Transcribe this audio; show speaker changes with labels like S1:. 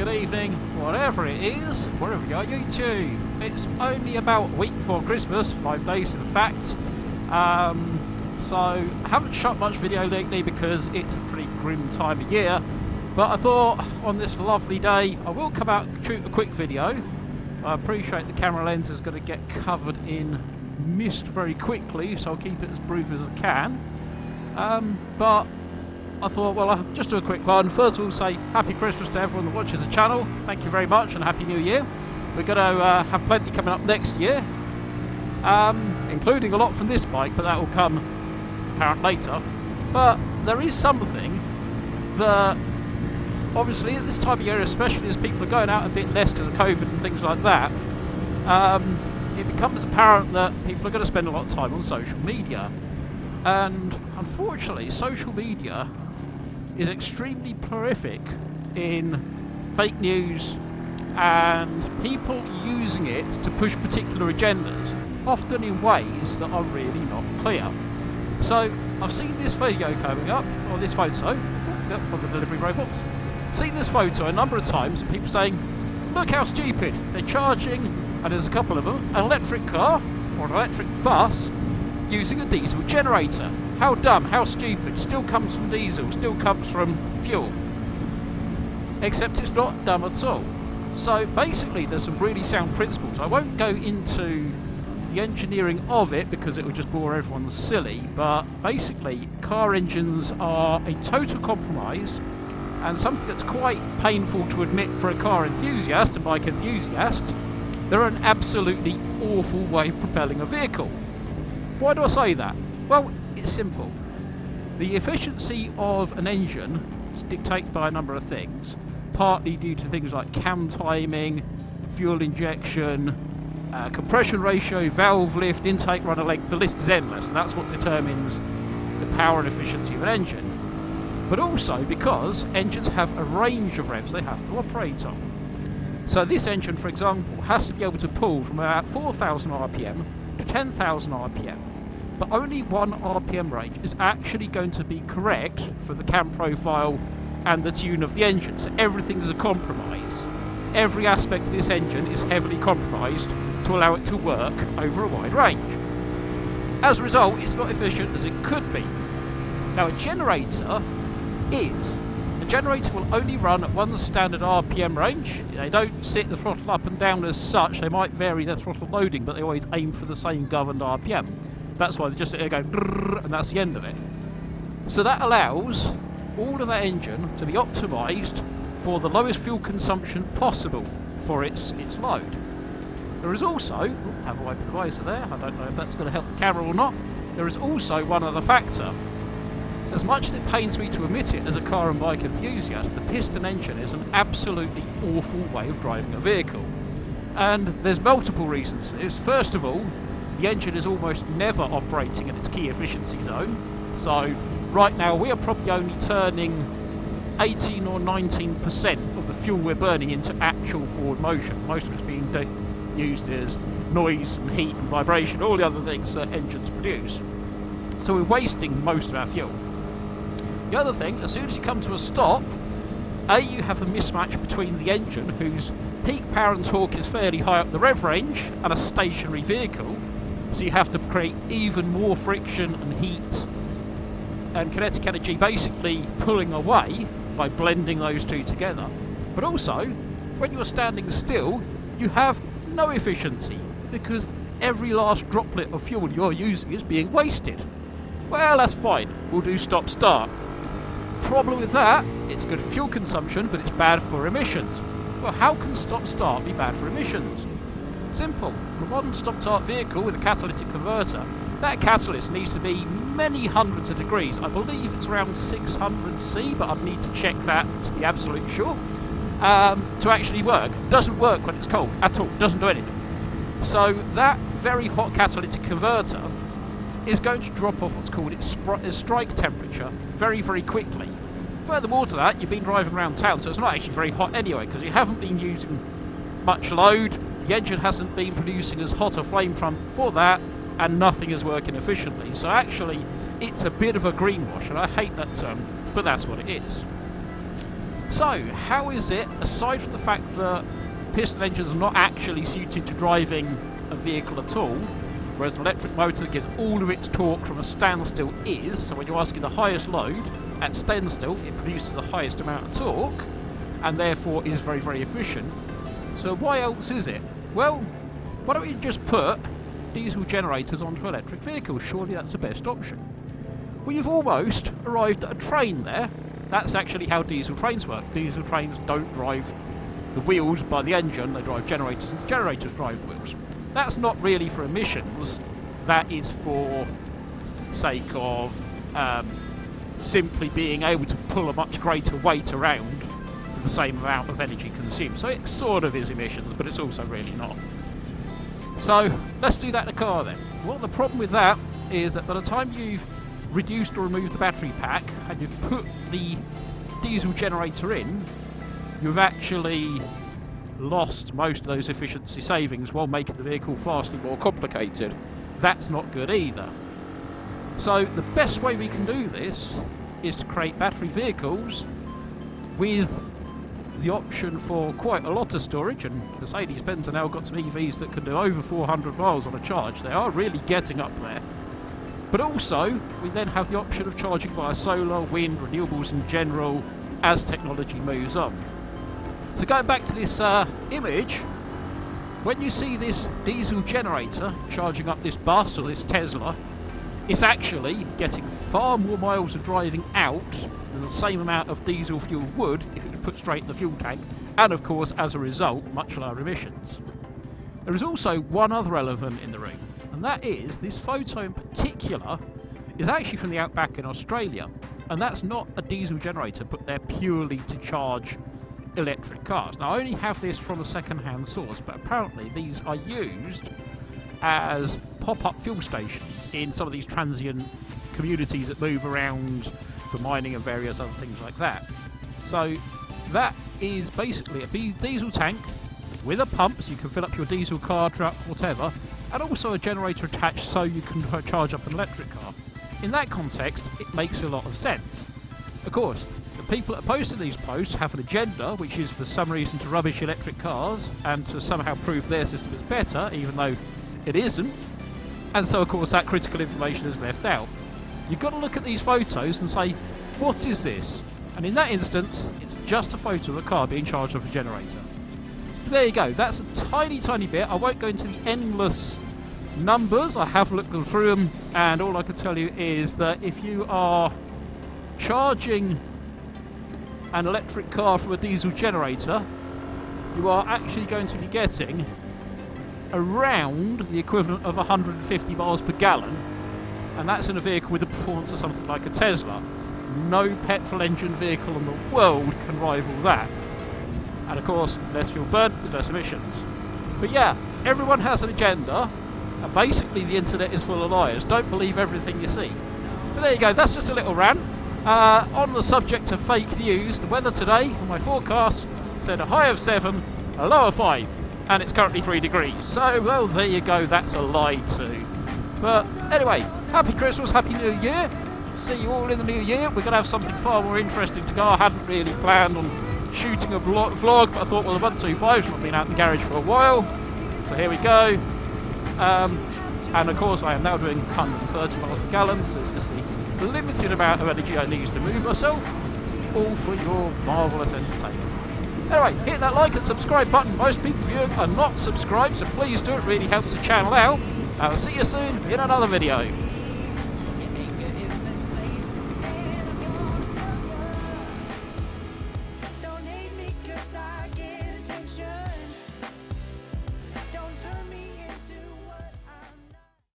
S1: good evening, whatever it is, wherever you are, YouTube. It's only about a week before Christmas, 5 days in fact. So I haven't shot much video lately because it's a pretty grim time of year. But I thought on this lovely day I will come out and shoot a quick video. I appreciate the camera lens is going to get covered in mist very quickly, so I'll keep it as brief as I can. But I thought, well, I'll just do a quick one. First of all, say Happy Christmas to everyone that watches the channel. Thank you very much, and Happy New Year. We're going to have plenty coming up next year, including a lot from this bike, but that will come apparent later. But there is something that, obviously, at this time of year, especially as people are going out a bit less because of COVID and things like that, it becomes apparent that people are going to spend a lot of time on social media. And unfortunately, social media is extremely prolific in fake news and people using it to push particular agendas, often in ways that are really not clear. So I've seen this video coming up, or this photo, of the delivery robots. Seen this photo a number of times and people saying, look how stupid, they're charging, and there's a couple of them, an electric car or an electric bus using a diesel generator. How dumb, how stupid, still comes from diesel, still comes from fuel. Except it's not dumb at all. So basically there's some really sound principles. I won't go into the engineering of it because it would just bore everyone silly, but basically car engines are a total compromise and something that's quite painful to admit for a car enthusiast, a bike enthusiast. They're an absolutely awful way of propelling a vehicle. Why do I say that? Well, it's simple. The efficiency of an engine is dictated by a number of things, partly due to things like cam timing, fuel injection, compression ratio, valve lift, intake runner length. The list is endless, and that's what determines the power and efficiency of an engine. But also because engines have a range of revs they have to operate on. So this engine, for example, has to be able to pull from about 4,000 RPM to 10,000 RPM. But only one RPM range is actually going to be correct for the cam profile and the tune of the engine. So everything is a compromise. Every aspect of this engine is heavily compromised to allow it to work over a wide range. As a result, it's not efficient as it could be. Now a generator is. A generator will only run at one standard RPM range. They don't sit the throttle up and down as such. They might vary their throttle loading, but they always aim for the same governed RPM. That's why they just go and that's the end of it. So that allows all of that engine to be optimised for the lowest fuel consumption possible for its load. There is also, have a wipe the visor there, I don't know if that's going to help the camera or not, there is also one other factor. As much as it pains me to admit it as a car and bike enthusiast, the piston engine is an absolutely awful way of driving a vehicle. And there's multiple reasons for this. First of all, the engine is almost never operating at its key efficiency zone. So right now we are probably only turning 18 or 19% of the fuel we're burning into actual forward motion. Most of it's being used as noise and heat and vibration, all the other things that engines produce. So we're wasting most of our fuel. The other thing, as soon as you come to a stop, you have a mismatch between the engine, whose peak power and torque is fairly high up the rev range, and a stationary vehicle. So you have to create even more friction and heat and kinetic energy basically pulling away by blending those two together. But also, when you're standing still, you have no efficiency because every last droplet of fuel you're using is being wasted. Well, that's fine. We'll do stop-start. Problem with that, it's good for fuel consumption, but it's bad for emissions. Well, how can stop-start be bad for emissions? Simple. For a modern stop-start vehicle with a catalytic converter, that catalyst needs to be many hundreds of degrees. I believe it's around 600 C, but I'd need to check that to be absolutely sure. To actually work. Doesn't work when it's cold at all. Doesn't do anything. So that very hot catalytic converter is going to drop off what's called its strike temperature very, very quickly. Furthermore to that, you've been driving around town, so it's not actually very hot anyway, because you haven't been using much load, the engine hasn't been producing as hot a flame front for that, and nothing is working efficiently. So actually, it's a bit of a greenwash, and I hate that term, but that's what it is. So, how is it, aside from the fact that piston engines are not actually suited to driving a vehicle at all, whereas an electric motor that gives all of its torque from a standstill is, so when you're asking the highest load, at standstill it produces the highest amount of torque, and therefore is very, very efficient. So why else is it? Well, why don't we just put diesel generators onto electric vehicles? Surely that's the best option. Well, you've almost arrived at a train there. That's actually how diesel trains work. Diesel trains don't drive the wheels by the engine, they drive generators, and generators drive the wheels. That's not really for emissions, that is for sake of simply being able to pull a much greater weight around for the same amount of energy consumed. So it sort of is emissions, but it's also really not. So let's do that in a car then. Well, the problem with that is that by the time you've reduced or removed the battery pack and you've put the diesel generator in, you've actually lost most of those efficiency savings while making the vehicle vastly more complicated. That's not good either. So the best way we can do this is to create battery vehicles with the option for quite a lot of storage, and Mercedes-Benz have now got some EVs that can do over 400 miles on a charge. They are really getting up there. But also, we then have the option of charging via solar, wind, renewables in general, as technology moves on. So going back to this image, when you see this diesel generator charging up this bus or this Tesla, it's actually getting far more miles of driving out than the same amount of diesel fuel would if it was put straight in the fuel tank, and of course, as a result, much lower emissions. There is also one other element in the room, and that is this photo in particular is actually from the outback in Australia, and that's not a diesel generator, but they're purely to charge electric cars. Now, I only have this from a second-hand source, but apparently these are used as pop-up fuel stations in some of these transient communities that move around for mining and various other things like that. So that is basically a diesel tank with a pump, so you can fill up your diesel car, truck, whatever, and also a generator attached so you can charge up an electric car. In that context, it makes a lot of sense. Of course, the people that are posting these posts have an agenda, which is for some reason to rubbish electric cars and to somehow prove their system is better, even though it isn't. And so, of course, that critical information is left out. You've got to look at these photos and say, what is this? And in that instance, it's just a photo of a car being charged off a generator. But there you go. That's a tiny, tiny bit. I won't go into the endless numbers. I have looked through them, and all I can tell you is that if you are charging an electric car from a diesel generator, you are actually going to be getting around the equivalent of 150 miles per gallon, and that's in a vehicle with the performance of something like a Tesla. No petrol engine vehicle in the world can rival that. And of course, less fuel burn with less emissions. But yeah, everyone has an agenda, and basically the internet is full of liars. Don't believe everything you see. But there you go, that's just a little rant. On the subject of fake news, the weather today on my forecast said a high of 7, a low of 5, and it's currently 3 degrees. So, well, there you go, that's a lie too. But anyway, happy Christmas, happy New Year. See you all in the new year. We're going to have something far more interesting to go. I hadn't really planned on shooting a vlog, but I thought, well, the 125's not been out in the garage for a while. So here we go. And of course, I am now doing 130 miles per gallon, so this is the limited amount of energy I need to move myself, all for your marvellous entertainment. Anyway, hit that like and subscribe button. Most people viewing are not subscribed, so please do. It really helps the channel out. I'll see you soon in another video.